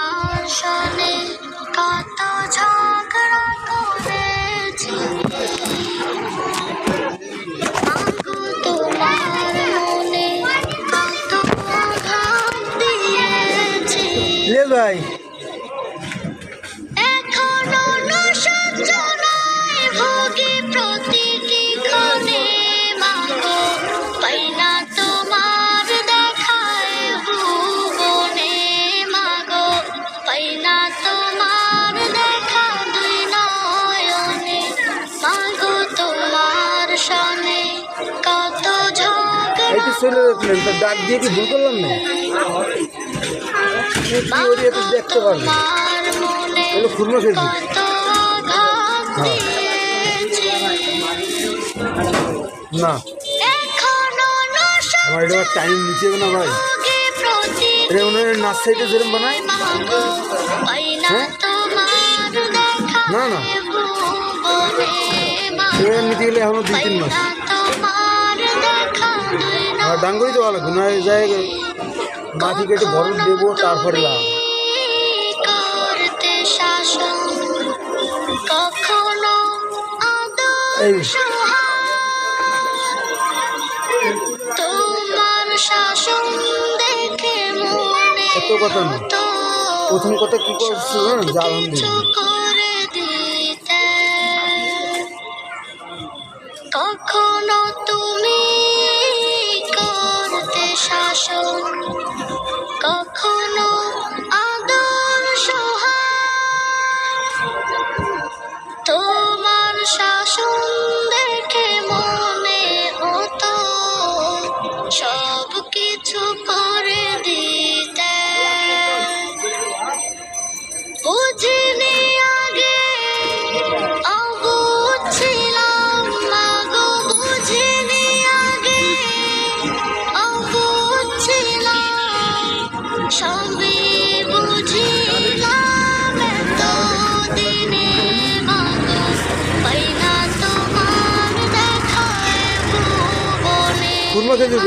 তোমার সনে কত ঝগড়া করেছি, মাগো তোমার মনে কত আঘাত দিয়েছি। ভাই এখনো সঞ্জনায় ভোগী প্রতিটি ক্ষণে, মাগো পাই না তোমার দেখায় ভুবনে, মাগো পাই না তোমার দেখা দুই নয়নে, মাগো তোমার সনে কত ঝগড়া চলে যাচ্ছিলেন, তার ডাক দিয়ে কি ভুল করলাম না? দেখতে পারবো খুরমা খেয়েছি না, আমার এটা টাইম নিচে না ভাই, এটা মনে হয় নাচ সাইডে যেরকম বানায়। হ্যাঁ না না, এটা নিতে গেলে এখনো 2-3 মাস। আর ডাঙ্গুরি তো ভালো না যায়, মাটি কেটে বরফ দেবো তারপরে লাভ। তোমার শাসন দেখে মনে এত কথা না, প্রথম কথা কি করছিল না, জ্বালান করে দিতে, কখনো তুমি করতে শাসন, কখনো আদর সোহাগ, তোমার শাসন দেখে মনে হতো সব কিছু করে দিতে, বুঝিনি আগে অবুঝ ছিলাম, মাগো বুঝিনি আগে অবুঝ ছিলাম, সবই বুঝিলাম এতদিনে, মাগো পাই না তোমার দেখায় ভুবনে, খুরমা খেয়ে